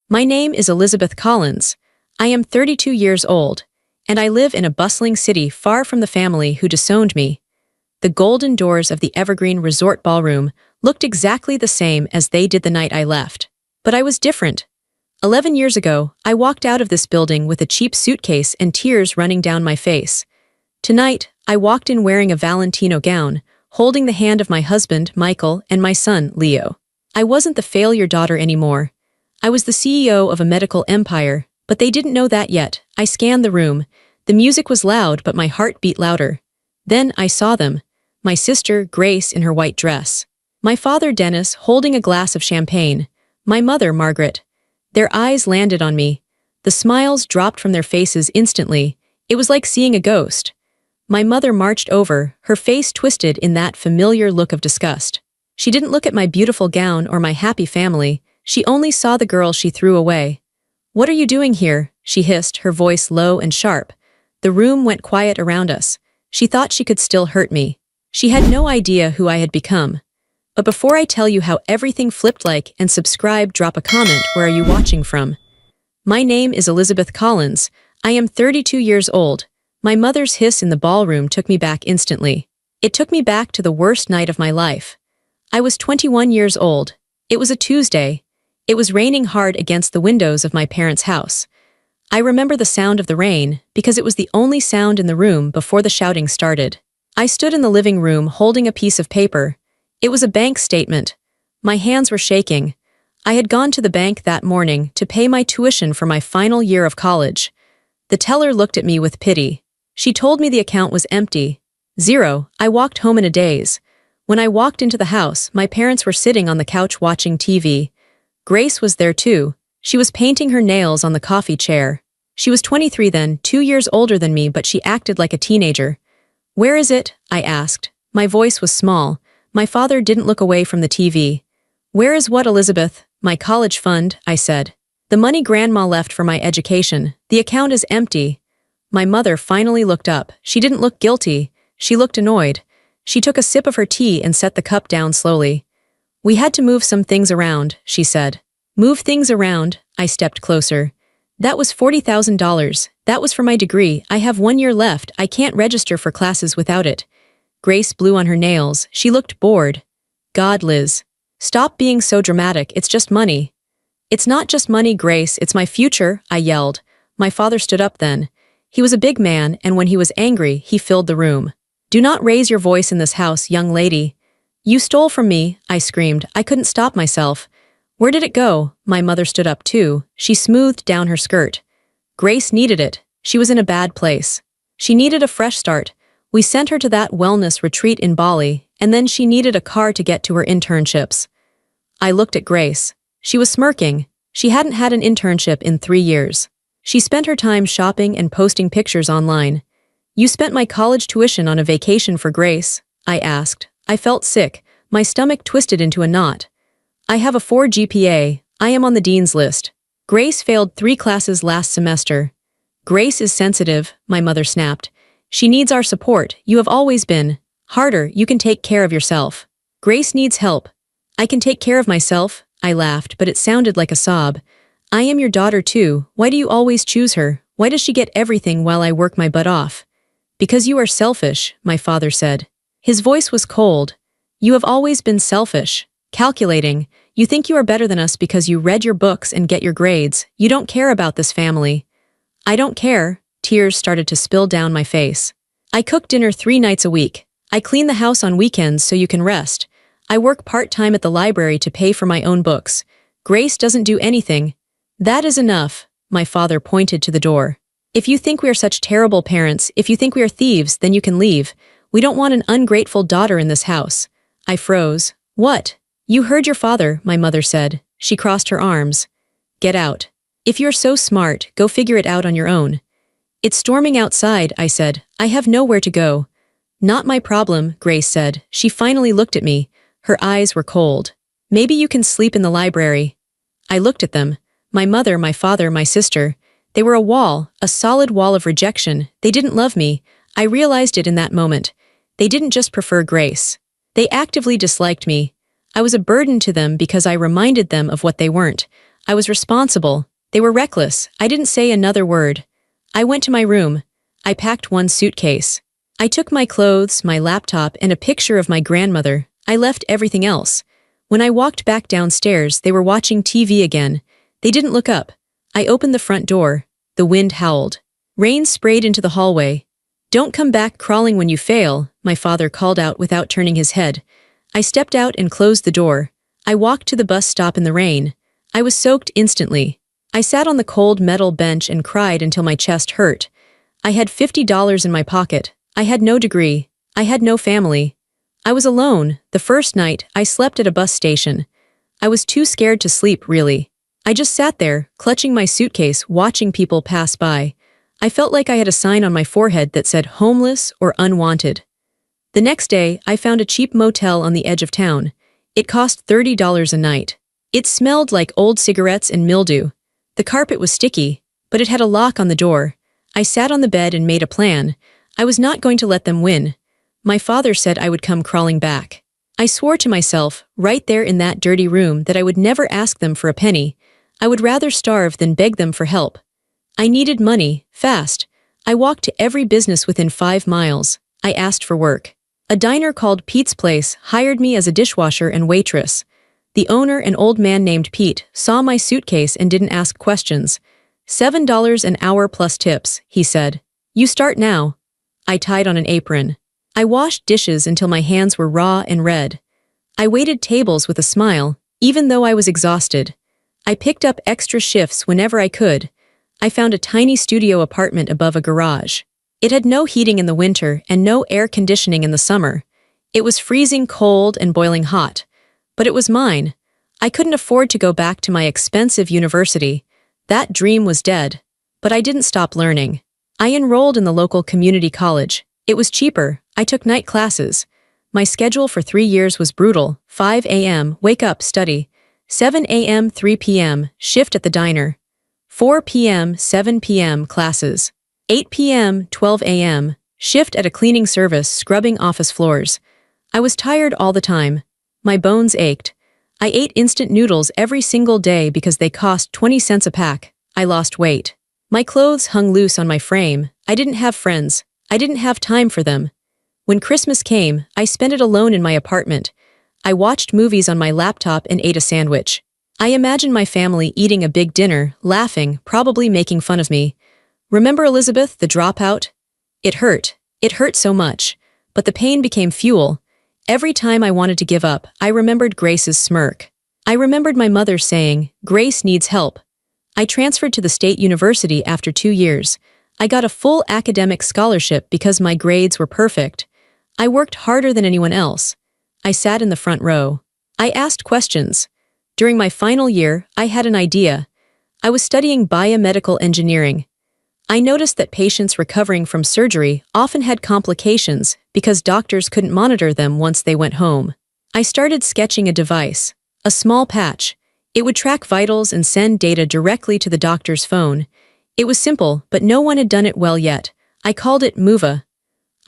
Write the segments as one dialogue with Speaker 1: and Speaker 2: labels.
Speaker 1: My name is Elizabeth Collins. I am 32 years old, and I live in a bustling city far from the family who disowned me. The golden doors of the Evergreen Resort Ballroom looked exactly the same as they did the night I left. But I was different. 11 years ago, I walked out of this building with a cheap suitcase and tears running down my face. Tonight, I walked in wearing a Valentino gown, holding the hand of my husband, Michael, and my son, Leo. I wasn't the failure daughter anymore. I was the CEO of a medical empire, but they didn't know that yet. I scanned the room. The music was loud, but my heart beat louder. Then I saw them. My sister, Grace, in her white dress. My father, Dennis, holding a glass of champagne. My mother, Margaret. Their eyes landed on me. The smiles dropped from their faces instantly. It was like seeing a ghost. My mother marched over, her face twisted in that familiar look of disgust. She didn't look at my beautiful gown or my happy family. She only saw the girl she threw away. "What are you doing here?" she hissed, her voice low and sharp. The room went quiet around us. She thought she could still hurt me. She had no idea who I had become. But before I tell you how everything flipped, like and subscribe, drop a comment. Where are you watching from? My name is Elizabeth Collins. I am 32 years old. My mother's hiss in the ballroom took me back instantly. It took me back to the worst night of my life. I was 21 years old. It was a Tuesday. It was raining hard against the windows of my parents' house. I remember the sound of the rain because it was the only sound in the room before the shouting started. I stood in the living room holding a piece of paper. It was a bank statement. My hands were shaking. I had gone to the bank that morning to pay my tuition for my final year of college. The teller looked at me with pity. She told me the account was empty. Zero. I walked home in a daze. When I walked into the house, my parents were sitting on the couch watching TV. Grace was there too. She was painting her nails on the coffee chair. She was 23 then, 2 years older than me, but she acted like a teenager. "Where is it?" I asked. My voice was small. My father didn't look away from the TV. "Where is what, Elizabeth?" "My college fund," I said. "The money Grandma left for my education. The account is empty." My mother finally looked up. She didn't look guilty. She looked annoyed. She took a sip of her tea and set the cup down slowly. "We had to move some things around," she said. "Move things around?" I stepped closer. "That was $40,000. That was for my degree. I have 1 year left. I can't register for classes without it." Grace blew on her nails. She looked bored. "God, Liz. Stop being so dramatic. It's just money." "It's not just money, Grace. It's my future," I yelled. My father stood up then. He was a big man, and when he was angry, he filled the room. "Do not raise your voice in this house, young lady." "You stole from me," I screamed. I couldn't stop myself. "Where did it go?" My mother stood up too. She smoothed down her skirt. Grace needed it. She was in a bad place. She needed a fresh start. We sent her to that wellness retreat in Bali, and then she needed a car to get to her internships. I looked at Grace. She was smirking. She hadn't had an internship in 3 years. She spent her time shopping and posting pictures online. "You spent my college tuition on a vacation for Grace?" I asked. I felt sick. My stomach twisted into a knot. "I have a 4 GPA. I am on the dean's list." Grace failed 3 classes last semester. "Grace is sensitive," my mother snapped. "She needs our support. You have always been. Harder, you can take care of yourself." "Grace needs help." "I can take care of myself," I laughed, but it sounded like a sob. "I am your daughter too. Why do you always choose her? Why does she get everything while I work my butt off?" "Because you are selfish," my father said. His voice was cold. "You have always been selfish. Calculating. You think you are better than us because you read your books and get your grades. You don't care about this family." "I don't care." Tears started to spill down my face. "I cook dinner 3 nights a week. I clean the house on weekends so you can rest. I work part-time at the library to pay for my own books. Grace doesn't do anything." "That is enough." My father pointed to the door. "If you think we are such terrible parents, if you think we are thieves, then you can leave. We don't want an ungrateful daughter in this house." I froze. "What?" "You heard your father," my mother said. She crossed her arms. "Get out. If you're so smart, go figure it out on your own." "It's storming outside," I said. "I have nowhere to go." "Not my problem," Grace said. She finally looked at me. Her eyes were cold. "Maybe you can sleep in the library." I looked at them. My mother, my father, my sister. They were a wall, a solid wall of rejection. They didn't love me. I realized it in that moment. They didn't just prefer Grace. They actively disliked me. I was a burden to them because I reminded them of what they weren't. I was responsible. They were reckless. I didn't say another word. I went to my room. I packed one suitcase. I took my clothes, my laptop, and a picture of my grandmother. I left everything else. When I walked back downstairs, they were watching TV again. They didn't look up. I opened the front door. The wind howled. Rain sprayed into the hallway. "Don't come back crawling when you fail," my father called out without turning his head. I stepped out and closed the door. I walked to the bus stop in the rain. I was soaked instantly. I sat on the cold metal bench and cried until my chest hurt. I had $50 in my pocket. I had no degree. I had no family. I was alone. The first night, I slept at a bus station. I was too scared to sleep, really. I just sat there, clutching my suitcase, watching people pass by. I felt like I had a sign on my forehead that said homeless or unwanted. The next day, I found a cheap motel on the edge of town. It cost $30 a night. It smelled like old cigarettes and mildew. The carpet was sticky, but it had a lock on the door. I sat on the bed and made a plan. I was not going to let them win. My father said I would come crawling back. I swore to myself, right there in that dirty room, that I would never ask them for a penny. I would rather starve than beg them for help. I needed money, fast. I walked to every business within 5 miles. I asked for work. A diner called Pete's Place hired me as a dishwasher and waitress. The owner, an old man named Pete, saw my suitcase and didn't ask questions. $7 an hour plus tips, he said. "You start now." I tied on an apron. I washed dishes until my hands were raw and red. I waited tables with a smile, even though I was exhausted. I picked up extra shifts whenever I could. I found a tiny studio apartment above a garage. It had no heating in the winter and no air conditioning in the summer. It was freezing cold and boiling hot. But it was mine. I couldn't afford to go back to my expensive university. That dream was dead. But I didn't stop learning. I enrolled in the local community college. It was cheaper. I took night classes. My schedule for 3 years was brutal. 5 a.m., wake up, study. 7 a.m., 3 p.m., shift at the diner. 4 p.m., 7 p.m., classes. 8 p.m., 12 a.m., shift at a cleaning service, scrubbing office floors. I was tired all the time. My bones ached. I ate instant noodles every single day because they cost 20 cents a pack. I lost weight. My clothes hung loose on my frame. I didn't have friends. I didn't have time for them. When Christmas came, I spent it alone in my apartment. I watched movies on my laptop and ate a sandwich. I imagined my family eating a big dinner, laughing, probably making fun of me. Remember Elizabeth, the dropout? It hurt. It hurt so much. But the pain became fuel. Every time I wanted to give up, I remembered Grace's smirk. I remembered my mother saying, "Grace needs help." I transferred to the state university after 2 years. I got a full academic scholarship because my grades were perfect. I worked harder than anyone else. I sat in the front row. I asked questions. During my final year, I had an idea. I was studying biomedical engineering. I noticed that patients recovering from surgery often had complications because doctors couldn't monitor them once they went home. I started sketching a device, a small patch. It would track vitals and send data directly to the doctor's phone. It was simple, but no one had done it well yet. I called it MOVA.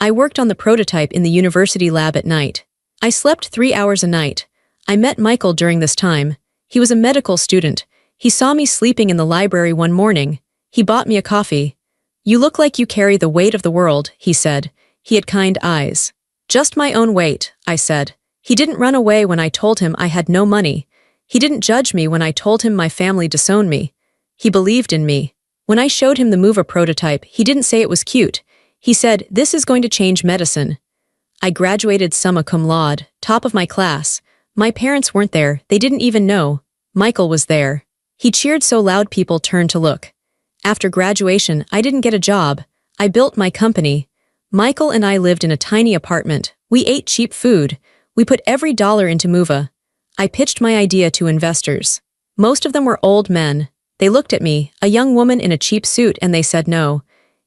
Speaker 1: I worked on the prototype in the university lab at night. I slept 3 hours a night. I met Michael during this time. He was a medical student. He saw me sleeping in the library one morning. He bought me a coffee. "You look like you carry the weight of the world," he said. He had kind eyes. "Just my own weight," I said. He didn't run away when I told him I had no money. He didn't judge me when I told him my family disowned me. He believed in me. When I showed him the MOVA prototype, he didn't say it was cute. He said, "This is going to change medicine." I graduated summa cum laude, top of my class. My parents weren't there, they didn't even know. Michael was there. He cheered so loud people turned to look. After graduation, I didn't get a job. I built my company. Michael and I lived in a tiny apartment. We ate cheap food. We put every dollar into MOVA. I pitched my idea to investors. Most of them were old men. They looked at me, a young woman in a cheap suit, and they said no.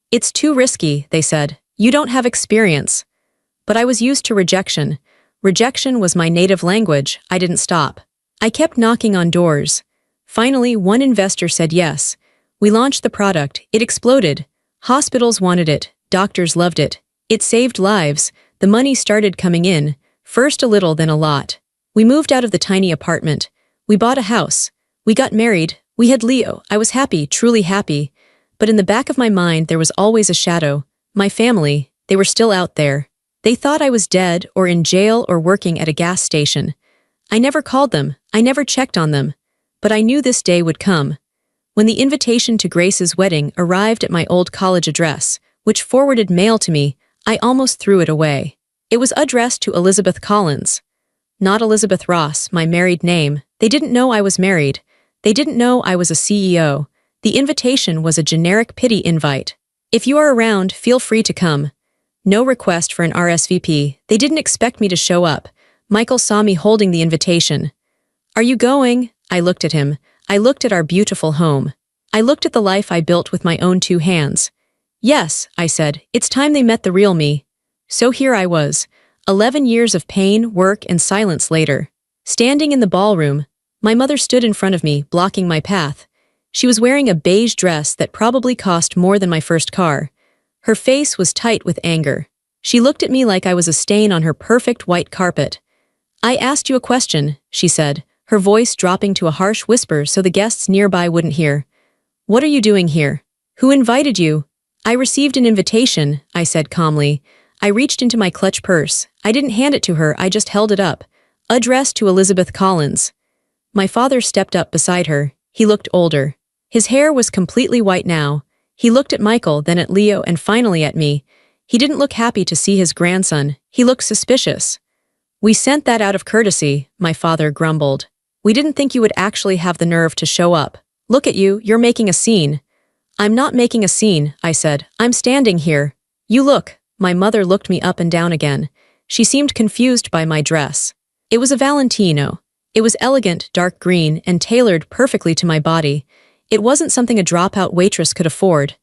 Speaker 1: "It's too risky," they said. "You don't have experience." But I was used to rejection. Rejection was my native language. I didn't stop. I kept knocking on doors. Finally, one investor said yes. We launched the product. It exploded. Hospitals wanted it. Doctors loved it. It saved lives. The money started coming in, first a little, then a lot. We moved out of the tiny apartment. We bought a house. We got married. We had Leo. I was happy, truly happy. But in the back of my mind there was always a shadow. My family, they were still out there. They thought I was dead or in jail or working at a gas station. I never called them, I never checked on them. But I knew this day would come. When the invitation to Grace's wedding arrived at my old college address, which forwarded mail to me, I almost threw it away. It was addressed to Elizabeth Collins. Not Elizabeth Ross, my married name. They didn't know I was married. They didn't know I was a CEO. The invitation was a generic pity invite. If you are around, feel free to come. No request for an RSVP. They didn't expect me to show up. Michael saw me holding the invitation. Are you going? I looked at him. I looked at our beautiful home. I looked at the life I built with my own 2 hands. Yes, I said, it's time they met the real me. So here I was, 11 years of pain, work, and silence later. Standing in the ballroom, my mother stood in front of me, blocking my path. She was wearing a beige dress that probably cost more than my first car. Her face was tight with anger. She looked at me like I was a stain on her perfect white carpet. I asked you a question, she said, her voice dropping to a harsh whisper so the guests nearby wouldn't hear. What are you doing here? Who invited you? I received an invitation, I said calmly. I reached into my clutch purse. I didn't hand it to her, I just held it up. Addressed to Elizabeth Collins. My father stepped up beside her. He looked older. His hair was completely white now. He looked at Michael, then at Leo, and finally at me. He didn't look happy to see his grandson. He looked suspicious. We sent that out of courtesy, my father grumbled. We didn't think you would actually have the nerve to show up. Look at you, you're making a scene. I'm not making a scene, I said. I'm standing here. You look. My mother looked me up and down again. She seemed confused by my dress. It was a Valentino. It was elegant, dark green, and tailored perfectly to my body. It wasn't something a dropout waitress could afford.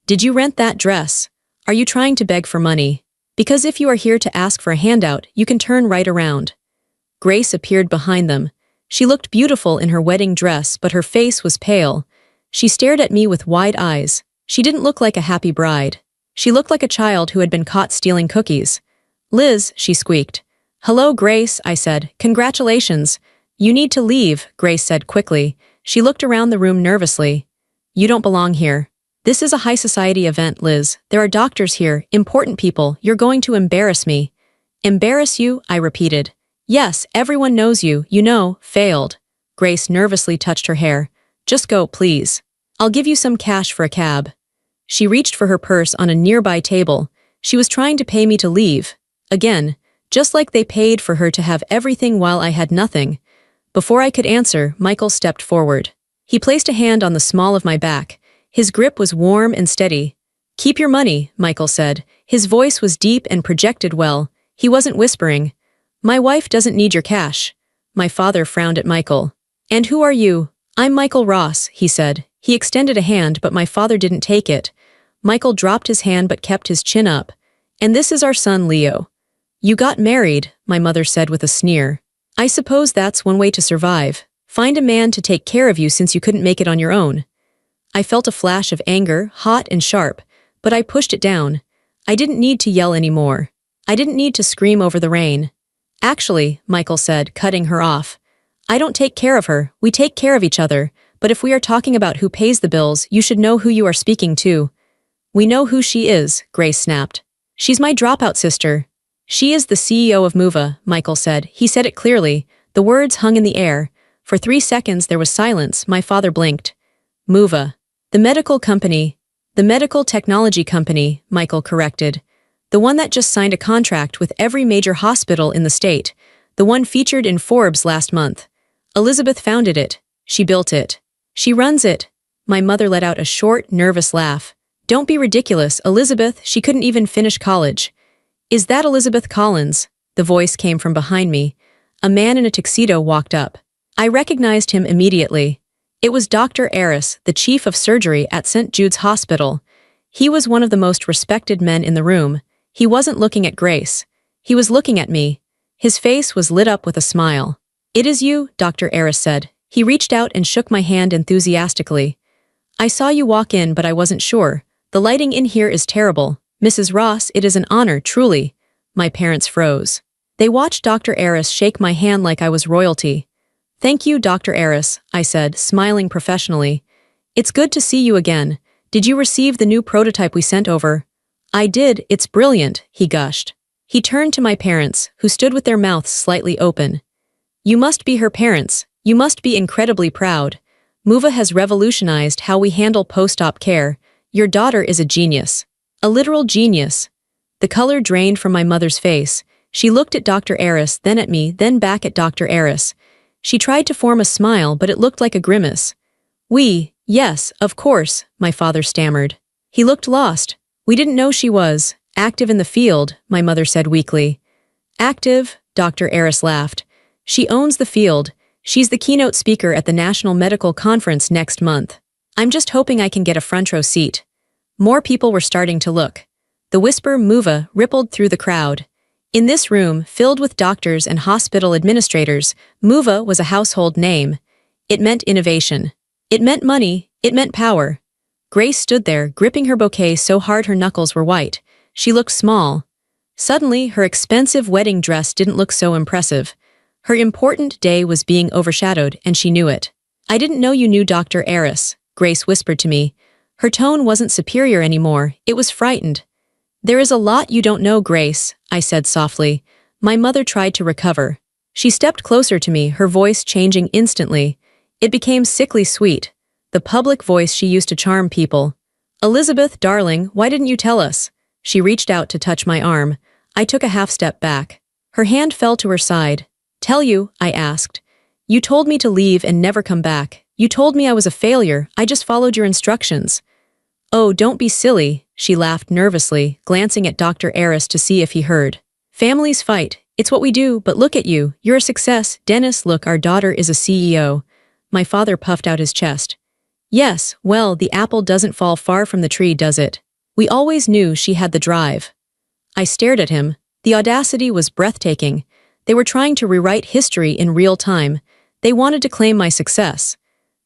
Speaker 1: Did you rent that dress? Are you trying to beg for money? Because if you are here to ask for a handout, you can turn right around. Grace appeared behind them. She looked beautiful in her wedding dress, but her face was pale. She stared at me with wide eyes. She didn't look like a happy bride. She looked like a child who had been caught stealing cookies. Liz, she squeaked. Hello, Grace, I said. Congratulations. You need to leave, Grace said quickly. She looked around the room nervously. You don't belong here. This is a high society event, Liz. There are doctors here, important people. You're going to embarrass me. Embarrass you? I repeated. Yes, everyone knows you, failed. Grace nervously touched her hair. Just go, please. I'll give you some cash for a cab. She reached for her purse on a nearby table. She was trying to pay me to leave. Again, just like they paid for her to have everything while I had nothing. Before I could answer, Michael stepped forward. He placed a hand on the small of my back. His grip was warm and steady. Keep your money, Michael said. His voice was deep and projected well. He wasn't whispering. My wife doesn't need your cash. My father frowned at Michael. And who are you? I'm Michael Ross, he said. He extended a hand, but my father didn't take it. Michael dropped his hand but kept his chin up. And this is our son, Leo. You got married, my mother said with a sneer. I suppose that's one way to survive. Find a man to take care of you since you couldn't make it on your own. I felt a flash of anger, hot and sharp, but I pushed it down. I didn't need to yell anymore. I didn't need to scream over the rain. Actually, Michael said, cutting her off. I don't take care of her, we take care of each other, but if we are talking about who pays the bills, you should know who you are speaking to. We know who she is, Grace snapped. She's my dropout sister. She is the CEO of Mova, Michael said. He said it clearly. The words hung in the air. For 3 seconds there was silence. My father blinked. Mova. The medical company. The medical technology company, Michael corrected. The one that just signed a contract with every major hospital in the state. The one featured in Forbes last month. Elizabeth founded it. She built it. She runs it. My mother let out a short, nervous laugh. Don't be ridiculous, Elizabeth. She couldn't even finish college. Is that Elizabeth Collins? The voice came from behind me. A man in a tuxedo walked up. I recognized him immediately. It was Dr. Aris, the chief of surgery at St. Jude's Hospital. He was one of the most respected men in the room. He wasn't looking at Grace. He was looking at me. His face was lit up with a smile. It is you, Dr. Aris said. He reached out and shook my hand enthusiastically. I saw you walk in, but I wasn't sure. The lighting in here is terrible. Mrs. Ross, it is an honor, truly. My parents froze. They watched Dr. Aris shake my hand like I was royalty. Thank you, Dr. Eris, I said, smiling professionally. It's good to see you again. Did you receive the new prototype we sent over? I did, it's brilliant, he gushed. He turned to my parents, who stood with their mouths slightly open. You must be her parents. You must be incredibly proud. Muva has revolutionized how we handle post-op care. Your daughter is a genius. A literal genius. The color drained from my mother's face. She looked at Dr. Eris, then at me, then back at Dr. Eris. She tried to form a smile, but it looked like a grimace. Yes, of course, my father stammered. He looked lost. We didn't know she was active in the field, my mother said weakly. Active? Dr. Eris laughed. She owns the field. She's the keynote speaker at the National Medical Conference next month. I'm just hoping I can get a front row seat. More people were starting to look. The whisper Muva rippled through the crowd. In this room, filled with doctors and hospital administrators, Muva was a household name. It meant innovation. It meant money. It meant power. Grace stood there, gripping her bouquet so hard her knuckles were white. She looked small. Suddenly, her expensive wedding dress didn't look so impressive. Her important day was being overshadowed, and she knew it. I didn't know you knew Dr. Eris, Grace whispered to me. Her tone wasn't superior anymore, it was frightened. There is a lot you don't know, Grace, I said softly. My mother tried to recover. She stepped closer to me, her voice changing instantly. It became sickly sweet, the public voice she used to charm people. Elizabeth, darling, why didn't you tell us? She reached out to touch my arm. I took a half step back. Her hand fell to her side. Tell you, I asked. You told me to leave and never come back. You told me I was a failure, I just followed your instructions. Oh, don't be silly, she laughed nervously, glancing at Dr. Eris to see if he heard. Families fight, it's what we do, but look at you, you're a success. Dennis, look, our daughter is a CEO. My father puffed out his chest. Yes, well, the apple doesn't fall far from the tree, does it? We always knew she had the drive. I stared at him. The audacity was breathtaking. They were trying to rewrite history in real time. They wanted to claim my success.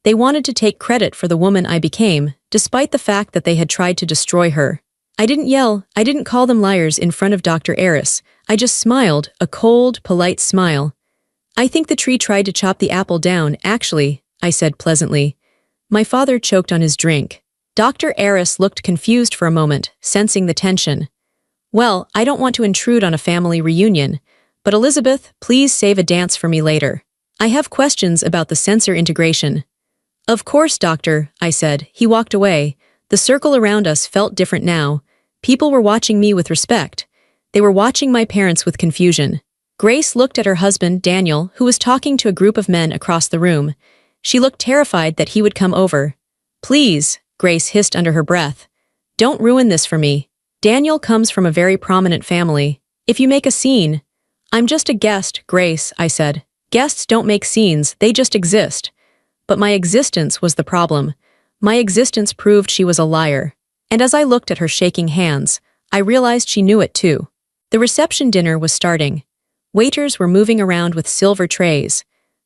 Speaker 1: They wanted to take credit for the woman I became, despite the fact that they had tried to destroy her. I didn't yell, I didn't call them liars in front of Dr. Eris. I just smiled, a cold, polite smile. I think the tree tried to chop the apple down, actually, I said pleasantly. My father choked on his drink. Dr. Eris looked confused for a moment, sensing the tension. Well, I don't want to intrude on a family reunion, but Elizabeth, please save a dance for me later. I have questions about the sensor integration. Of course, doctor, I said. He walked away. The circle around us felt different now. People were watching me with respect. They were watching my parents with confusion. Grace looked at her husband, Daniel, who was talking to a group of men across the room. She looked terrified that he would come over. Please, Grace hissed under her breath. Don't ruin this for me. Daniel comes from a very prominent family. If you make a scene... I'm just a guest, Grace, I said. Guests don't make scenes, they just exist. But my existence was the problem. My existence proved she was a liar. And as I looked at her shaking hands, I realized she knew it too. The reception dinner was starting. Waiters were moving around with silver trays.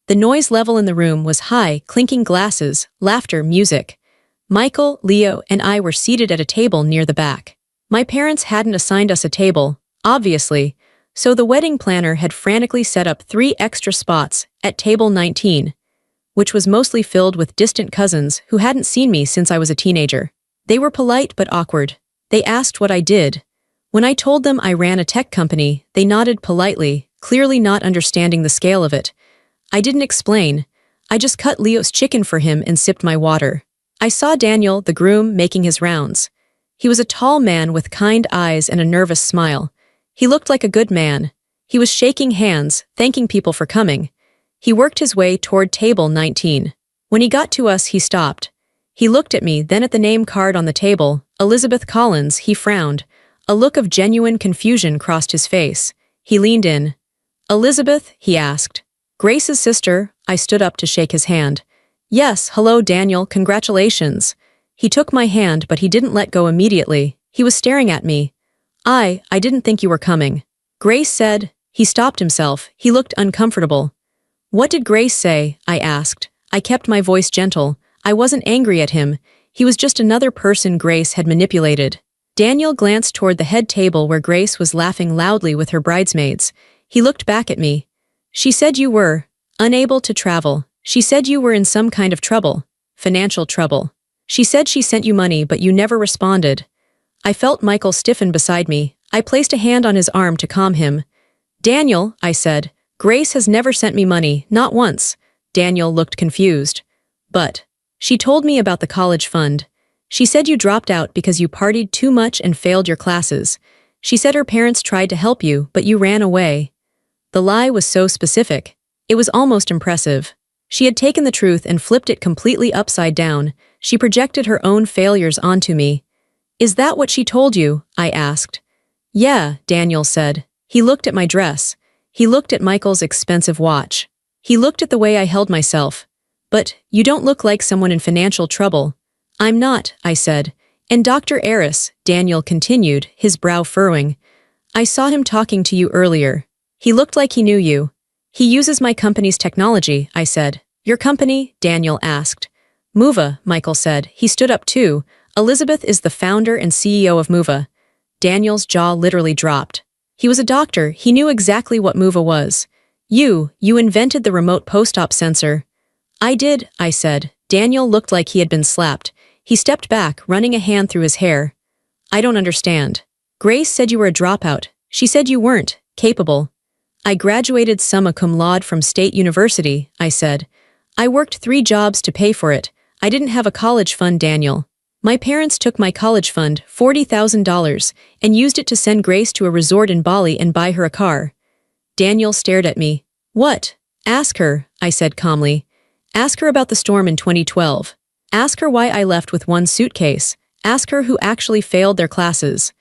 Speaker 1: The noise level in the room was high, clinking glasses, laughter, music. Michael, Leo, and I were seated at a table near the back. My parents hadn't assigned us a table, obviously, so the wedding planner had frantically set up 3 extra spots at table 19, which was mostly filled with distant cousins who hadn't seen me since I was a teenager. They were polite but awkward. They asked what I did. When I told them I ran a tech company, they nodded politely, clearly not understanding the scale of it. I didn't explain. I just cut Leo's chicken for him and sipped my water. I saw Daniel, the groom, making his rounds. He was a tall man with kind eyes and a nervous smile. He looked like a good man. He was shaking hands, thanking people for coming. He worked his way toward table 19. When he got to us, he stopped. He looked at me, then at the name card on the table, Elizabeth Collins. He frowned. A look of genuine confusion crossed his face. He leaned in. Elizabeth? He asked. Grace's sister. I stood up to shake his hand. Yes, hello Daniel, congratulations. He took my hand, but he didn't let go immediately. He was staring at me. I didn't think you were coming. Grace said. He stopped himself. He looked uncomfortable. What did Grace say? I asked. I kept my voice gentle. I wasn't angry at him. He was just another person Grace had manipulated. Daniel glanced toward the head table where Grace was laughing loudly with her bridesmaids. He looked back at me. She said you were. Unable to travel. She said you were in some kind of trouble. Financial trouble. She said she sent you money but you never responded. I felt Michael stiffen beside me. I placed a hand on his arm to calm him. Daniel, I said, Grace has never sent me money, not once. Daniel looked confused. But she told me about the college fund. She said you dropped out because you partied too much and failed your classes. She said her parents tried to help you, but you ran away. The lie was so specific. It was almost impressive. She had taken the truth and flipped it completely upside down. She projected her own failures onto me. Is that what she told you? I asked. Yeah, Daniel said. He looked at my dress. He looked at Michael's expensive watch. He looked at the way I held myself. But you don't look like someone in financial trouble. I'm not, I said. And Dr. Eris, Daniel continued, his brow furrowing. I saw him talking to you earlier. He looked like he knew you. He uses my company's technology, I said. Your company? Daniel asked. Muva, Michael said. He stood up too. Elizabeth is the founder and CEO of Muva. Daniel's jaw literally dropped. He was a doctor. He knew exactly what Muva was. You invented the remote post-op sensor. I did, I said. Daniel looked like he had been slapped. He stepped back, running a hand through his hair. I don't understand. Grace said you were a dropout. She said you weren't capable. I graduated summa cum laude from State University, I said. I worked 3 jobs to pay for it. I didn't have a college fund, Daniel. My parents took my college fund, $40,000, and used it to send Grace to a resort in Bali and buy her a car. Daniel stared at me. What? Ask her, I said calmly. Ask her about the storm in 2012. Ask her why I left with 1 suitcase. Ask her who actually failed their classes.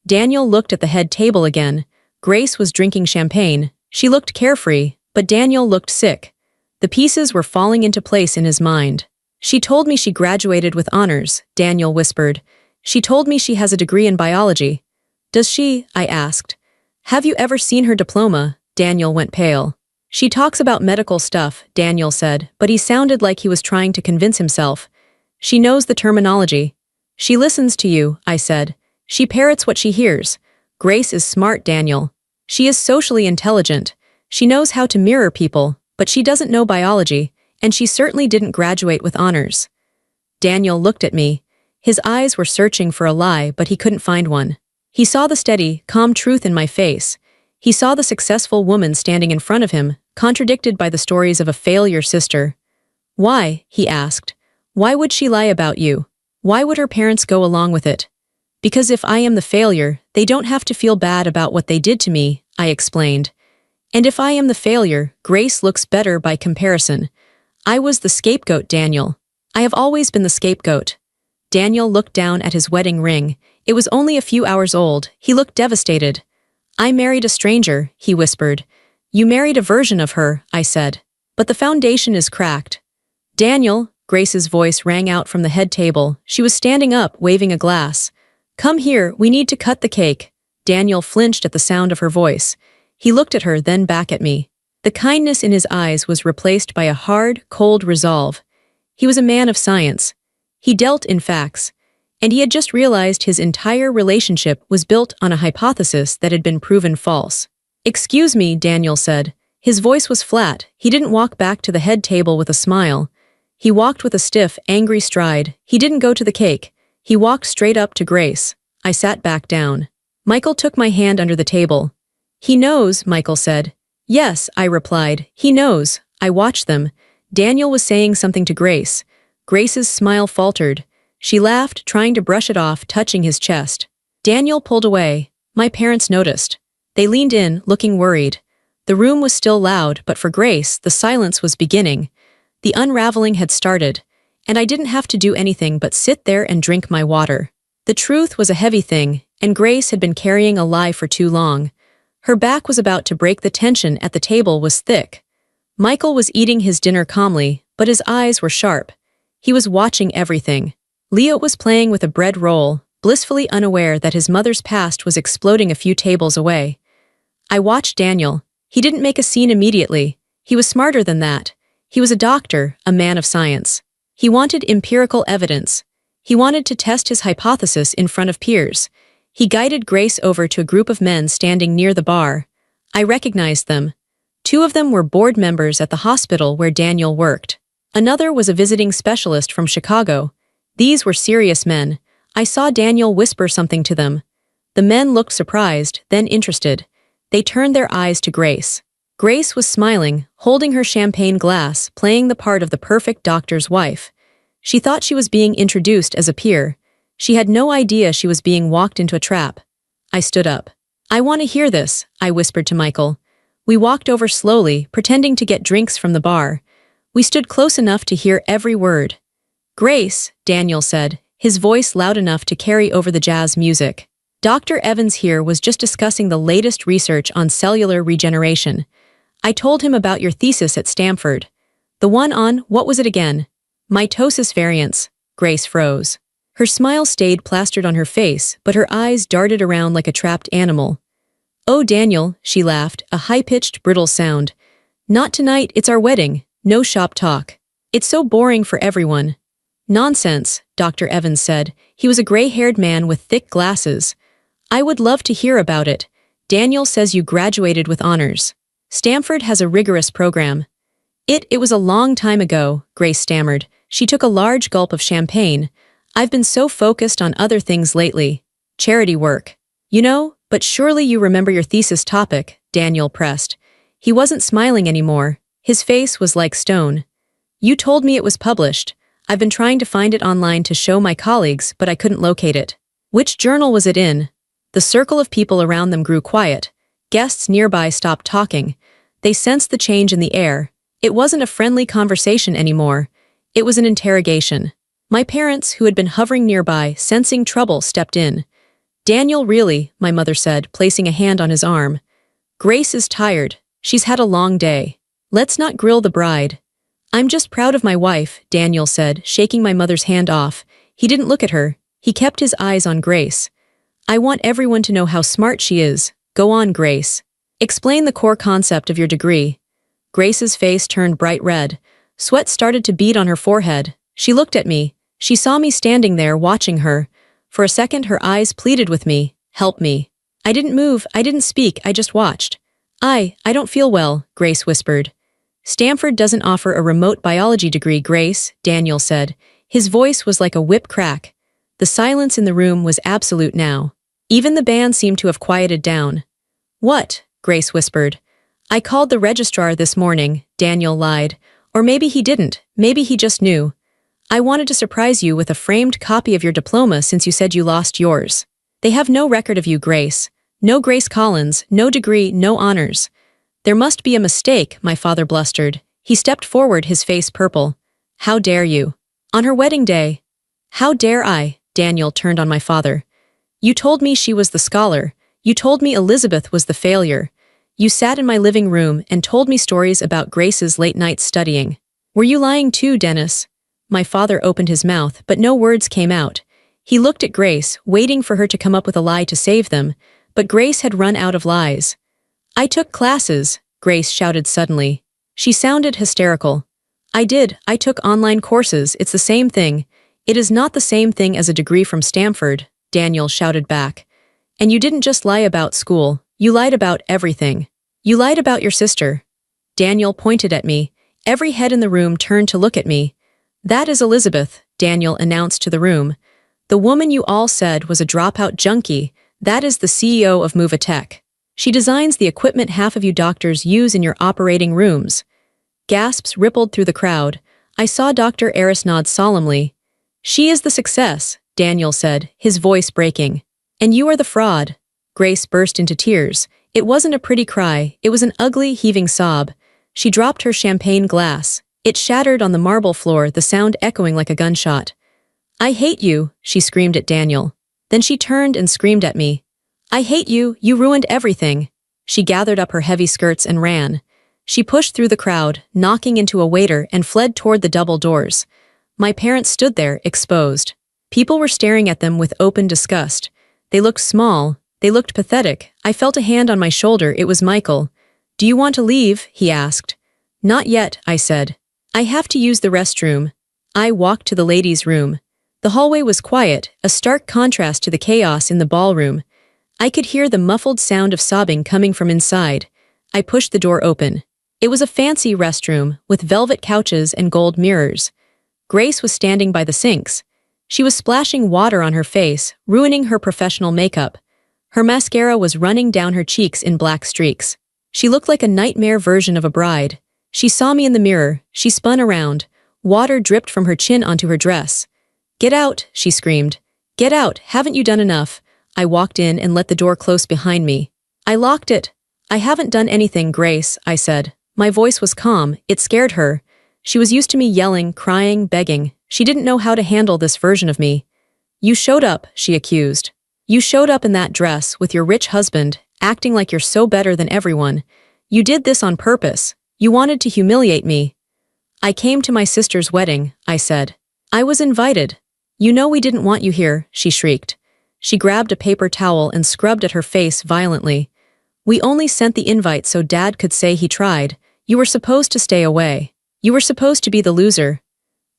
Speaker 1: Daniel looked at the head table again. Grace was drinking champagne. She looked carefree, but Daniel looked sick. The pieces were falling into place in his mind. She told me she graduated with honors, Daniel whispered. She told me she has a degree in biology. Does she? I asked. Have you ever seen her diploma? Daniel went pale. She talks about medical stuff, Daniel said, but he sounded like he was trying to convince himself. She knows the terminology. She listens to you, I said. She parrots what she hears. Grace is smart, Daniel. She is socially intelligent. She knows how to mirror people, but she doesn't know biology, and she certainly didn't graduate with honors. Daniel looked at me. His eyes were searching for a lie, but he couldn't find one. He saw the steady, calm truth in my face. He saw the successful woman standing in front of him, contradicted by the stories of a failure sister. Why? He asked. Why would she lie about you? Why would her parents go along with it? Because if I am the failure, they don't have to feel bad about what they did to me, I explained. And if I am the failure, Grace looks better by comparison. I was the scapegoat, Daniel. I have always been the scapegoat. Daniel looked down at his wedding ring. It was only a few hours old. He looked devastated. I married a stranger, he whispered. You married a version of her, I said. But the foundation is cracked. Daniel, Grace's voice rang out from the head table. She was standing up, waving a glass. Come here, we need to cut the cake. Daniel flinched at the sound of her voice. He looked at her, then back at me. The kindness in his eyes was replaced by a hard, cold resolve. He was a man of science. He dealt in facts. And he had just realized his entire relationship was built on a hypothesis that had been proven false. Excuse me, Daniel said. His voice was flat. He didn't walk back to the head table with a smile. He walked with a stiff, angry stride. He didn't go to the cake. He walked straight up to Grace. I sat back down. Michael took my hand under the table. He knows, Michael said. Yes, I replied. He knows. I watched them. Daniel was saying something to Grace. Grace's smile faltered. She laughed, trying to brush it off, touching his chest. Daniel pulled away. My parents noticed. They leaned in, looking worried. The room was still loud, but for Grace, the silence was beginning. The unraveling had started, and I didn't have to do anything but sit there and drink my water. The truth was a heavy thing, and Grace had been carrying a lie for too long. Her back was about to break. The tension at the table was thick. Michael was eating his dinner calmly, but his eyes were sharp. He was watching everything. Leo was playing with a bread roll, blissfully unaware that his mother's past was exploding a few tables away. I watched Daniel. He didn't make a scene immediately. He was smarter than that. He was a doctor, a man of science. He wanted empirical evidence. He wanted to test his hypothesis in front of peers. He guided Grace over to a group of men standing near the bar. I recognized them. Two of them were board members at the hospital where Daniel worked. Another was a visiting specialist from Chicago. These were serious men. I saw Daniel whisper something to them. The men looked surprised, then interested. They turned their eyes to Grace. Grace was smiling, holding her champagne glass, playing the part of the perfect doctor's wife. She thought she was being introduced as a peer. She had no idea she was being walked into a trap. I stood up. "I want to hear this," I whispered to Michael. We walked over slowly, pretending to get drinks from the bar. We stood close enough to hear every word. "Grace," Daniel said, his voice loud enough to carry over the jazz music. Dr. Evans here was just discussing the latest research on cellular regeneration. I told him about your thesis at Stanford. The one on, what was it again? Mitosis variants. Grace froze. Her smile stayed plastered on her face, but her eyes darted around like a trapped animal. "Oh, Daniel," she laughed, a high-pitched, brittle sound. "Not tonight, it's our wedding. No shop talk. It's so boring for everyone." "Nonsense," Dr. Evans said. He was a gray-haired man with thick glasses. "I would love to hear about it. Daniel says you graduated with honors. Stanford has a rigorous program." It was a long time ago," Grace stammered. She took a large gulp of champagne. "I've been so focused on other things lately. Charity work. You know, but surely you remember your thesis topic," Daniel pressed. He wasn't smiling anymore. His face was like stone. "You told me it was published. I've been trying to find it online to show my colleagues, but I couldn't locate it." "Which journal was it in?" The circle of people around them grew quiet. Guests nearby stopped talking. They sensed the change in the air. It wasn't a friendly conversation anymore. It was an interrogation. My parents, who had been hovering nearby, sensing trouble, stepped in. "Daniel, really," my mother said, placing a hand on his arm. "Grace is tired. She's had a long day. Let's not grill the bride." "I'm just proud of my wife," Daniel said, shaking my mother's hand off. He didn't look at her. He kept his eyes on Grace. "I want everyone to know how smart she is. Go on, Grace. Explain the core concept of your degree." Grace's face turned bright red. Sweat started to bead on her forehead. She looked at me. She saw me standing there, watching her. For a second, her eyes pleaded with me. "Help me." I didn't move, I didn't speak, I just watched. I don't feel well," Grace whispered. "Stanford doesn't offer a remote biology degree, Grace," Daniel said. His voice was like a whip crack. The silence in the room was absolute now. Even the band seemed to have quieted down. "What?" Grace whispered. "I called the registrar this morning," Daniel lied. Or maybe he didn't, maybe he just knew. "I wanted to surprise you with a framed copy of your diploma since you said you lost yours. They have no record of you, Grace. No Grace Collins, no degree, no honors." "There must be a mistake," my father blustered. He stepped forward, his face purple. "How dare you? On her wedding day." "How dare I?" Daniel turned on my father. "You told me she was the scholar. You told me Elizabeth was the failure. You sat in my living room and told me stories about Grace's late nights studying. Were you lying too, Dennis?" My father opened his mouth, but no words came out. He looked at Grace, waiting for her to come up with a lie to save them, but Grace had run out of lies. "I took classes," Grace shouted suddenly. She sounded hysterical. "I did. I took online courses. It's the same thing." "It is not the same thing as a degree from Stanford," Daniel shouted back. "And you didn't just lie about school. You lied about everything. You lied about your sister." Daniel pointed at me. Every head in the room turned to look at me. "That is Elizabeth," Daniel announced to the room. "The woman you all said was a dropout junkie. That is the CEO of Movatech. She designs the equipment half of you doctors use in your operating rooms." Gasps rippled through the crowd. I saw Dr. Eris nod solemnly. "She is the success," Daniel said, his voice breaking. "And you are the fraud." Grace burst into tears. It wasn't a pretty cry, it was an ugly, heaving sob. She dropped her champagne glass. It shattered on the marble floor, the sound echoing like a gunshot. "I hate you," she screamed at Daniel. Then she turned and screamed at me. "I hate you, you ruined everything." She gathered up her heavy skirts and ran. She pushed through the crowd, knocking into a waiter, and fled toward the double doors. My parents stood there, exposed. People were staring at them with open disgust. They looked small. They looked pathetic. I felt a hand on my shoulder. It was Michael. "Do you want to leave?" he asked. "Not yet," I said. "I have to use the restroom." I walked to the ladies' room. The hallway was quiet, a stark contrast to the chaos in the ballroom. I could hear the muffled sound of sobbing coming from inside. I pushed the door open. It was a fancy restroom, with velvet couches and gold mirrors. Grace was standing by the sinks. She was splashing water on her face, ruining her professional makeup. Her mascara was running down her cheeks in black streaks. She looked like a nightmare version of a bride. She saw me in the mirror. She spun around. Water dripped from her chin onto her dress. "Get out," she screamed. "Get out, haven't you done enough?" I walked in and let the door close behind me. I locked it. "I haven't done anything, Grace," I said. My voice was calm. It scared her. She was used to me yelling, crying, begging. She didn't know how to handle this version of me. "You showed up," she accused. "You showed up in that dress with your rich husband, acting like you're so better than everyone. You did this on purpose. You wanted to humiliate me." "I came to my sister's wedding," I said. "I was invited." "You know we didn't want you here," she shrieked. She grabbed a paper towel and scrubbed at her face violently. "We only sent the invite so Dad could say he tried. You were supposed to stay away. You were supposed to be the loser."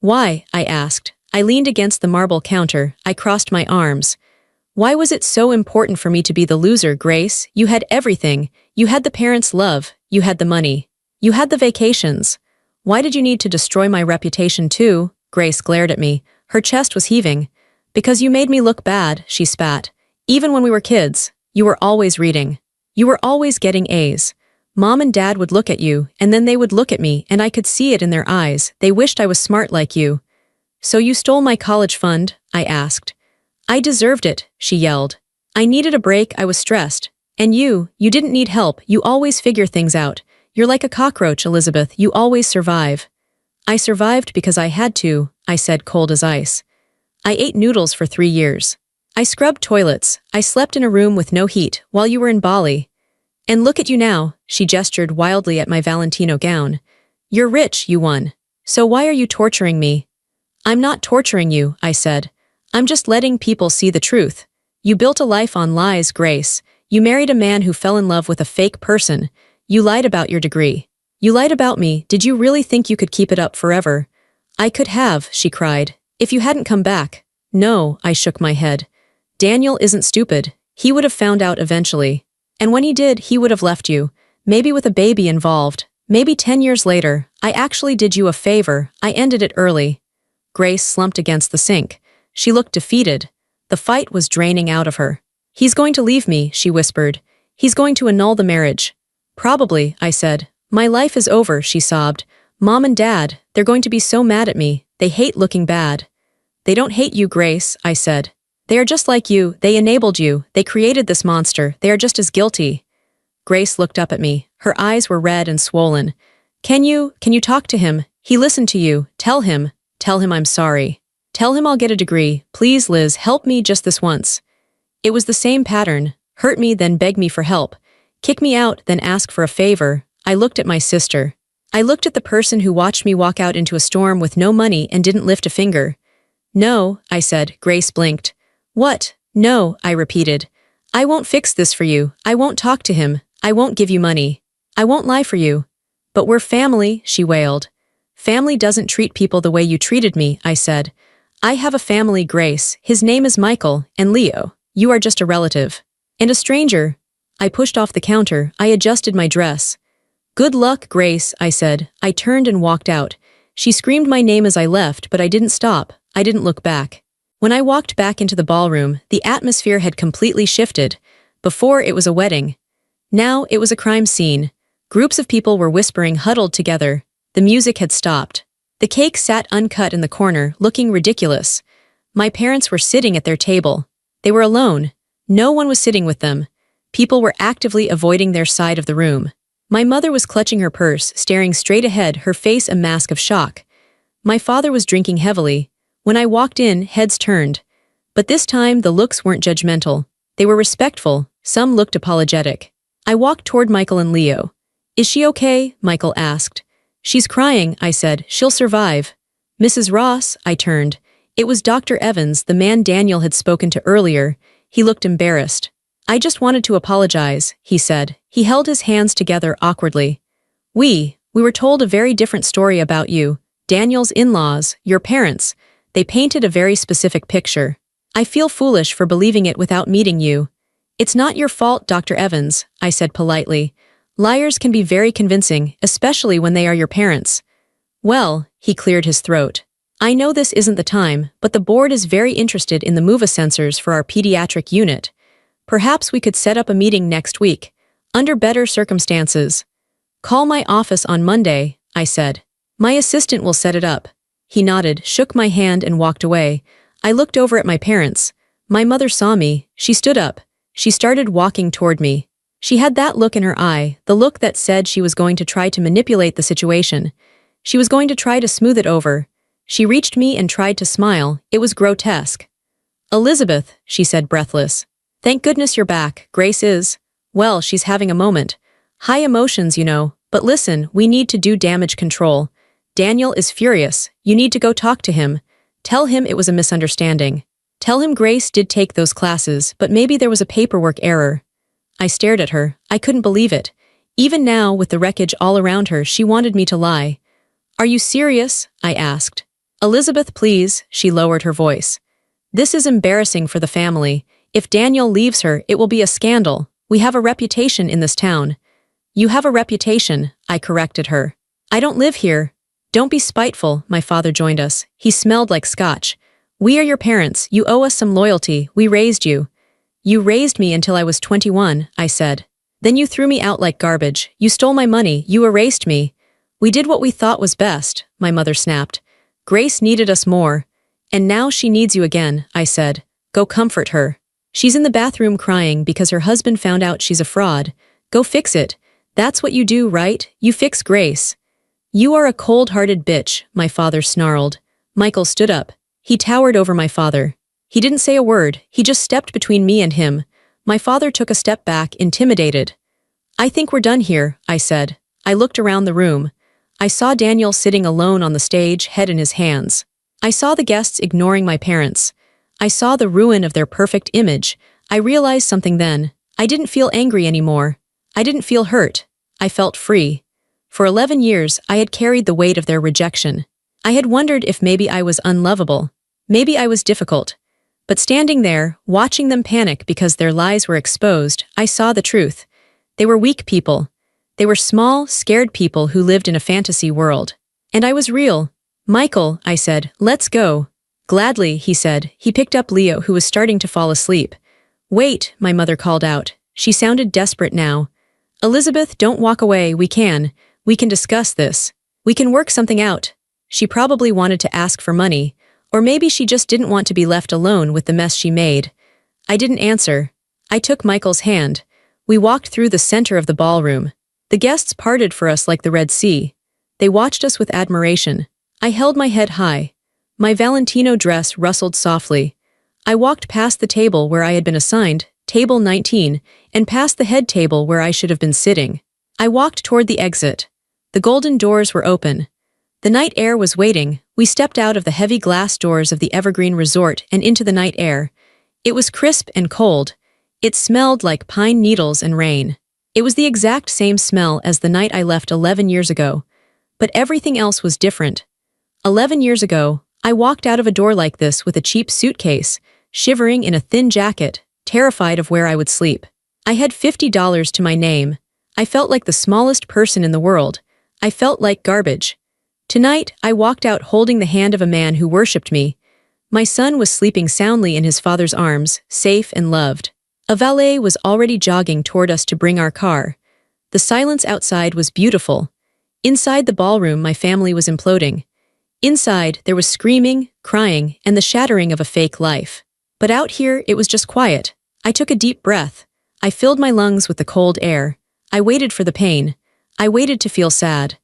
Speaker 1: "Why?" I asked. I leaned against the marble counter. I crossed my arms. "Why was it so important for me to be the loser, Grace? You had everything. You had the parents' love. You had the money. You had the vacations. Why did you need to destroy my reputation too?" Grace glared at me. Her chest was heaving. "Because you made me look bad," she spat. "Even when we were kids, you were always reading. You were always getting A's. Mom and Dad would look at you, and then they would look at me, and I could see it in their eyes. They wished I was smart like you." "So you stole my college fund?" I asked. "I deserved it," she yelled. "I needed a break, I was stressed. And you didn't need help, you always figure things out. You're like a cockroach, Elizabeth, you always survive." "I survived because I had to," I said, cold as ice. "I ate noodles for 3 years. I scrubbed toilets. I slept in a room with no heat while you were in Bali. And look at you now," she gestured wildly at my Valentino gown. "You're rich, you won. So why are you torturing me?" "I'm not torturing you," I said. "I'm just letting people see the truth. You built a life on lies, Grace. You married a man who fell in love with a fake person. You lied about your degree. You lied about me. Did you really think you could keep it up forever?" "I could have," she cried, "if you hadn't come back." "No," I shook my head. "Daniel isn't stupid. He would have found out eventually. And when he did, he would have left you. Maybe with a baby involved. Maybe 10 years later. I actually did you a favor. I ended it early." Grace slumped against the sink. She looked defeated. The fight was draining out of her. "He's going to leave me," she whispered. "He's going to annul the marriage." "Probably," I said. "My life is over," she sobbed. "Mom and Dad, they're going to be so mad at me. They hate looking bad." "They don't hate you, Grace," I said. "They are just like you. They enabled you. They created this monster. They are just as guilty." Grace looked up at me. Her eyes were red and swollen. Can you talk to him? He listened to you. Tell him I'm sorry. Tell him I'll get a degree. Please, Liz, help me just this once." It was the same pattern. Hurt me, then beg me for help. Kick me out, then ask for a favor. I looked at my sister. I looked at the person who watched me walk out into a storm with no money and didn't lift a finger. "No," I said. Grace blinked. "What? No," I repeated. "I won't fix this for you. I won't talk to him. I won't give you money. I won't lie for you." "But we're family," she wailed. "Family doesn't treat people the way you treated me," I said. "I have a family, Grace. His name is Michael, and Leo. You are just a relative. And a stranger." I pushed off the counter. I adjusted my dress. "Good luck, Grace," I said. I turned and walked out. She screamed my name as I left, but I didn't stop. I didn't look back. When I walked back into the ballroom, the atmosphere had completely shifted. Before, it was a wedding. Now, it was a crime scene. Groups of people were whispering, huddled together. The music had stopped. The cake sat uncut in the corner, looking ridiculous. My parents were sitting at their table. They were alone. No one was sitting with them. People were actively avoiding their side of the room. My mother was clutching her purse, staring straight ahead, her face a mask of shock. My father was drinking heavily. When I walked in, heads turned. But this time, the looks weren't judgmental. They were respectful. Some looked apologetic. I walked toward Michael and Leo. "Is she okay?" Michael asked. "She's crying," I said. "She'll survive." "Mrs. Ross," I turned. It was Dr. Evans, the man Daniel had spoken to earlier. He looked embarrassed. "I just wanted to apologize," he said. He held his hands together awkwardly. We were told a very different story about you. Daniel's in-laws, your parents. They painted a very specific picture. I feel foolish for believing it without meeting you." "It's not your fault, Dr. Evans," I said politely. Liars can be very convincing, especially when they are your parents. Well, he cleared his throat. I know this isn't the time, but the board is very interested in the MOVA sensors for our pediatric unit. Perhaps we could set up a meeting next week, under better circumstances. Call my office on Monday, I said. My assistant will set it up. He nodded, shook my hand and walked away. I looked over at my parents. My mother saw me. She stood up. She started walking toward me. She had that look in her eye, the look that said she was going to try to manipulate the situation. She was going to try to smooth it over. She reached me and tried to smile. It was grotesque. Elizabeth, she said breathless. Thank goodness you're back. Grace is. Well, she's having a moment. High emotions, you know. But listen, we need to do damage control. Daniel is furious. You need to go talk to him. Tell him it was a misunderstanding. Tell him Grace did take those classes, but maybe there was a paperwork error. I stared at her. I couldn't believe it. Even now, with the wreckage all around her, she wanted me to lie. Are you serious? I asked. Elizabeth, please, she lowered her voice. This is embarrassing for the family. If Daniel leaves her, it will be a scandal. We have a reputation in this town. You have a reputation, I corrected her. I don't live here. Don't be spiteful, my father joined us. He smelled like scotch. We are your parents. You owe us some loyalty. We raised you. You raised me until I was 21, I said. Then you threw me out like garbage. You stole my money. You erased me. We did what we thought was best, my mother snapped. Grace needed us more. And now she needs you again, I said. Go comfort her. She's in the bathroom crying because her husband found out she's a fraud. Go fix it. That's what you do, right? You fix Grace. You are a cold-hearted bitch, my father snarled. Michael stood up. He towered over my father. He didn't say a word. He just stepped between me and him. My father took a step back, intimidated. I think we're done here, I said. I looked around the room. I saw Daniel sitting alone on the stage, head in his hands. I saw the guests ignoring my parents. I saw the ruin of their perfect image. I realized something then. I didn't feel angry anymore. I didn't feel hurt. I felt free. For 11 years, I had carried the weight of their rejection. I had wondered if maybe I was unlovable. Maybe I was difficult. But standing there, watching them panic because their lies were exposed, I saw the truth. They were weak people. They were small, scared people who lived in a fantasy world. And I was real. Michael, I said, let's go. Gladly, he said. He picked up Leo, who was starting to fall asleep. Wait, my mother called out. She sounded desperate now. Elizabeth, don't walk away. We can discuss this. We can work something out. She probably wanted to ask for money, or maybe she just didn't want to be left alone with the mess she made. I didn't answer. I took Michael's hand. We walked through the center of the ballroom. The guests parted for us like the Red Sea. They watched us with admiration. I held my head high. My Valentino dress rustled softly. I walked past the table where I had been assigned, table 19, and past the head table where I should have been sitting. I walked toward the exit. The golden doors were open. The night air was waiting. We stepped out of the heavy glass doors of the Evergreen Resort and into the night air. It was crisp and cold. It smelled like pine needles and rain. It was the exact same smell as the night I left 11 years ago. But everything else was different. 11 years ago, I walked out of a door like this with a cheap suitcase, shivering in a thin jacket, terrified of where I would sleep. I had $50 to my name. I felt like the smallest person in the world. I felt like garbage. Tonight, I walked out holding the hand of a man who worshipped me. My son was sleeping soundly in his father's arms, safe and loved. A valet was already jogging toward us to bring our car. The silence outside was beautiful. Inside the ballroom, my family was imploding. Inside, there was screaming, crying, and the shattering of a fake life. But out here, it was just quiet. I took a deep breath. I filled my lungs with the cold air. I waited for the pain. I waited to feel sad.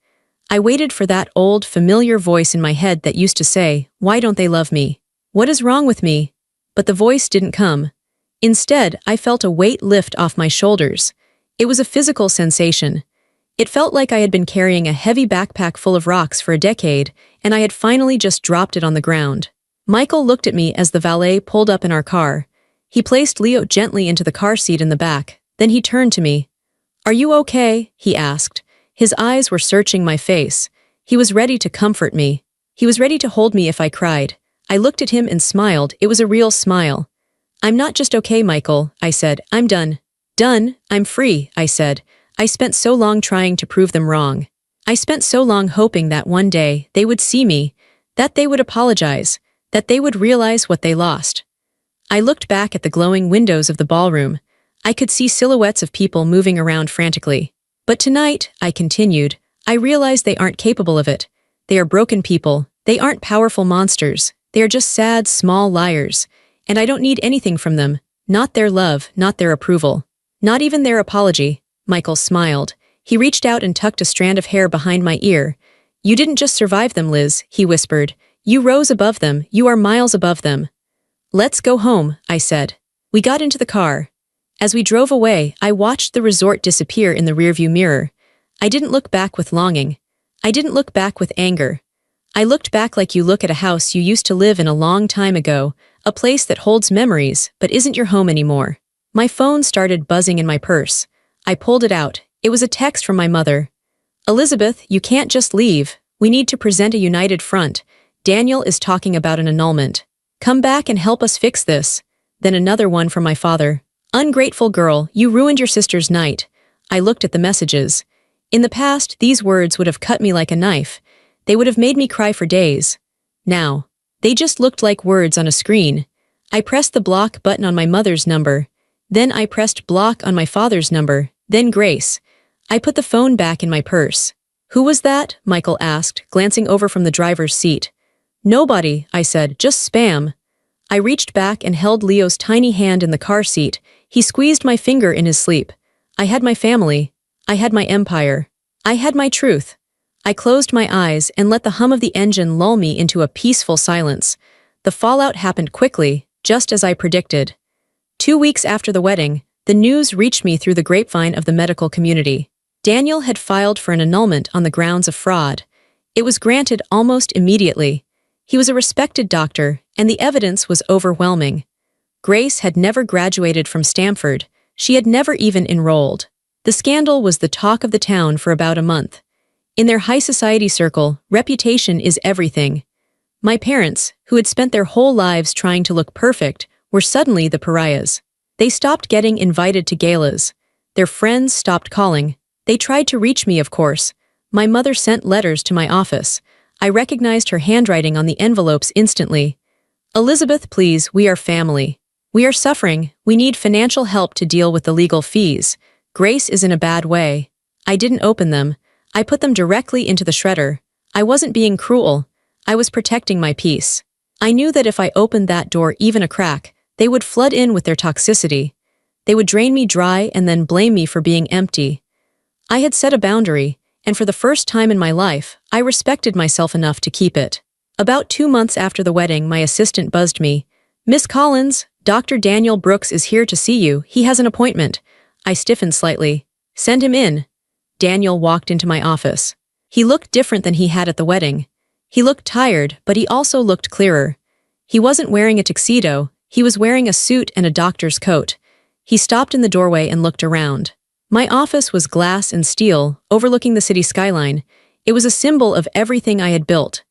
Speaker 1: I waited for that old, familiar voice in my head that used to say, "Why don't they love me? What is wrong with me?" But the voice didn't come. Instead, I felt a weight lift off my shoulders. It was a physical sensation. It felt like I had been carrying a heavy backpack full of rocks for a decade, and I had finally just dropped it on the ground. Michael looked at me as the valet pulled up in our car. He placed Leo gently into the car seat in the back. Then he turned to me. "Are you okay?" he asked. His eyes were searching my face. He was ready to comfort me. He was ready to hold me if I cried. I looked at him and smiled. It was a real smile. "I'm not just okay, Michael," I said. "I'm done." "Done? I'm free," I said. I spent so long trying to prove them wrong. I spent so long hoping that one day they would see me, that they would apologize, that they would realize what they lost. I looked back at the glowing windows of the ballroom. I could see silhouettes of people moving around frantically. But tonight, I continued, I realize they aren't capable of it. They are broken people. They aren't powerful monsters. They are just sad, small liars. And I don't need anything from them. Not their love, not their approval. Not even their apology. Michael smiled. He reached out and tucked a strand of hair behind my ear. You didn't just survive them, Liz, he whispered. You rose above them. You are miles above them. Let's go home, I said. We got into the car. As we drove away, I watched the resort disappear in the rearview mirror. I didn't look back with longing. I didn't look back with anger. I looked back like you look at a house you used to live in a long time ago, a place that holds memories but isn't your home anymore. My phone started buzzing in my purse. I pulled it out. It was a text from my mother. Elizabeth, you can't just leave. We need to present a united front. Daniel is talking about an annulment. Come back and help us fix this. Then another one from my father. Ungrateful girl, you ruined your sister's night. I looked at the messages. In the past, these words would have cut me like a knife. They would have made me cry for days. Now, they just looked like words on a screen. I pressed the block button on my mother's number. Then I pressed block on my father's number. Then Grace. I put the phone back in my purse. Who was that? Michael asked, glancing over from the driver's seat. Nobody, I said, just spam. I reached back and held Leo's tiny hand in the car seat. He squeezed my finger in his sleep. I had my family. I had my empire. I had my truth. I closed my eyes and let the hum of the engine lull me into a peaceful silence. The fallout happened quickly, just as I predicted. 2 weeks after the wedding, the news reached me through the grapevine of the medical community. Daniel had filed for an annulment on the grounds of fraud. It was granted almost immediately. He was a respected doctor, and the evidence was overwhelming. Grace had never graduated from Stanford. She had never even enrolled. The scandal was the talk of the town for about a month. In their high society circle, reputation is everything. My parents, who had spent their whole lives trying to look perfect, were suddenly the pariahs. They stopped getting invited to galas. Their friends stopped calling. They tried to reach me, of course. My mother sent letters to my office. I recognized her handwriting on the envelopes instantly. Elizabeth, please, we are family. We are suffering. We need financial help to deal with the legal fees. Grace is in a bad way. I didn't open them. I put them directly into the shredder. I wasn't being cruel. I was protecting my peace. I knew that if I opened that door even a crack, they would flood in with their toxicity. They would drain me dry and then blame me for being empty. I had set a boundary, and for the first time in my life, I respected myself enough to keep it. About 2 months after the wedding, my assistant buzzed me. Miss Collins, Dr. Daniel Brooks is here to see you. He has an appointment. I stiffened slightly. Send him in. Daniel walked into my office. He looked different than he had at the wedding. He looked tired, but he also looked clearer. He wasn't wearing a tuxedo. He was wearing a suit and a doctor's coat. He stopped in the doorway and looked around. My office was glass and steel, overlooking the city skyline. It was a symbol of everything I had built.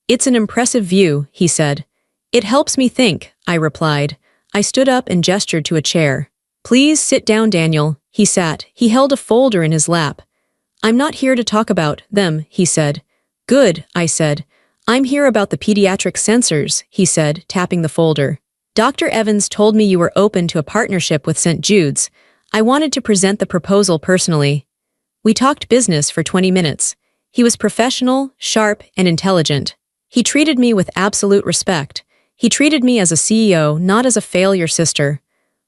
Speaker 1: It's an impressive view, he said. It helps me think, I replied. I stood up and gestured to a chair. Please sit down, Daniel. He sat. He held a folder in his lap. I'm not here to talk about them, he said. Good, I said. I'm here about the pediatric sensors, he said, tapping the folder. Dr. Evans told me you were open to a partnership with St. Jude's. I wanted to present the proposal personally. We talked business for 20 minutes. He was professional, sharp, and intelligent. He treated me with absolute respect. He treated me as a CEO, not as a failure sister.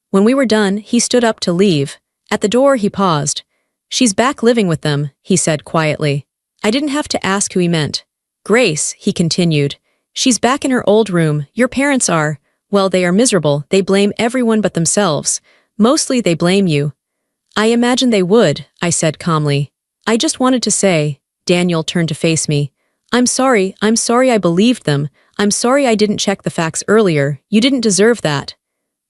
Speaker 1: When we were done, he stood up to leave. At the door, he paused. She's back living with them, he said quietly. I didn't have to ask who he meant. Grace, he continued. She's back in her old room. Your parents are, well, they are miserable. They blame everyone but themselves. Mostly they blame you. I imagine they would, I said calmly. I just wanted to say, Daniel turned to face me. I'm sorry I believed them. I'm sorry I didn't check the facts earlier. You didn't deserve that.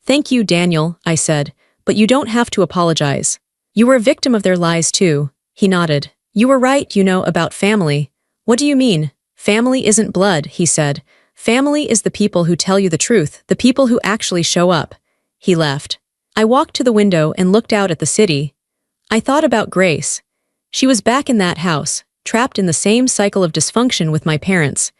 Speaker 1: Thank you, Daniel, I said, but you don't have to apologize. You were a victim of their lies too. He nodded. You were right, about family. What do you mean? Family isn't blood, he said. Family is the people who tell you the truth, the people who actually show up. He left. I walked to the window and looked out at the city. I thought about Grace. She was back in that house, trapped in the same cycle of dysfunction with my parents.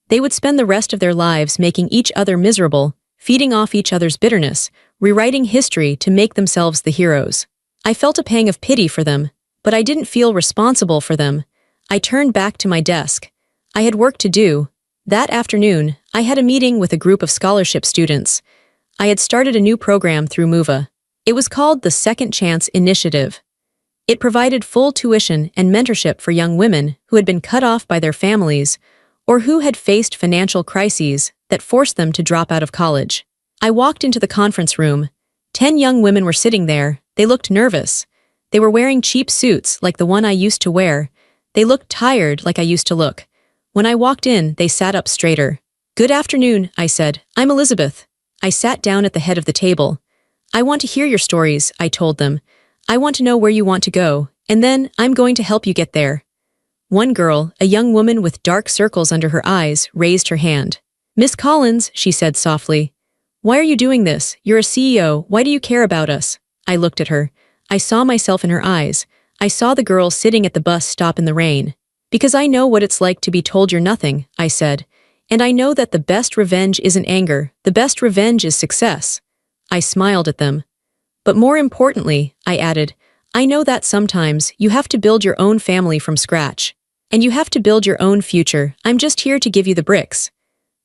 Speaker 1: They would spend the rest of their lives making each other miserable, feeding off each other's bitterness, rewriting history to make themselves the heroes. I felt a pang of pity for them, but I didn't feel responsible for them. I turned back to my desk. I had work to do. That afternoon, I had a meeting with a group of scholarship students. I had started a new program through MOVA. It was called the Second Chance Initiative. It provided full tuition and mentorship for young women who had been cut off by their families or who had faced financial crises that forced them to drop out of college. I walked into the conference room. 10 young women were sitting there. They looked nervous. They were wearing cheap suits like the one I used to wear. They looked tired like I used to look. When I walked in, they sat up straighter. "Good afternoon," I said. "I'm Elizabeth." I sat down at the head of the table. "I want to hear your stories," I told them. "I want to know where you want to go, and then I'm going to help you get there." One girl, a young woman with dark circles under her eyes, raised her hand. "Miss Collins," she said softly, "why are you doing this? You're a CEO. Why do you care about us?" I looked at her. I saw myself in her eyes. I saw the girl sitting at the bus stop in the rain. "Because I know what it's like to be told you're nothing," I said. "And I know that the best revenge isn't anger. The best revenge is success." I smiled at them. "But more importantly," I added, "I know that sometimes you have to build your own family from scratch. And you have to build your own future. I'm just here to give you the bricks."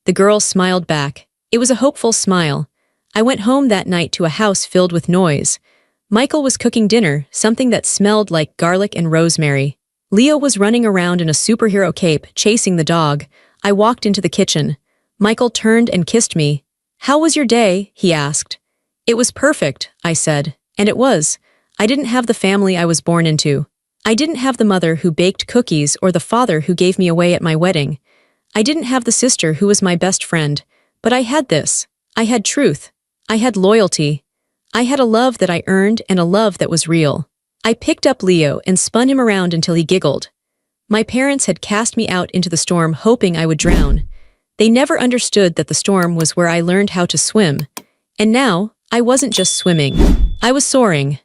Speaker 1: The girl smiled back. It was a hopeful smile. I went home that night to a house filled with noise. Michael was cooking dinner, something that smelled like garlic and rosemary. Leo was running around in a superhero cape, chasing the dog. I walked into the kitchen. Michael turned and kissed me. "How was your day?" he asked. "It was perfect," I said. And it was. I didn't have the family I was born into. I didn't have the mother who baked cookies or the father who gave me away at my wedding. I didn't have the sister who was my best friend. But I had this. I had truth. I had loyalty. I had a love that I earned and a love that was real. I picked up Leo and spun him around until he giggled. My parents had cast me out into the storm hoping I would drown. They never understood that the storm was where I learned how to swim. And now, I wasn't just swimming. I was soaring.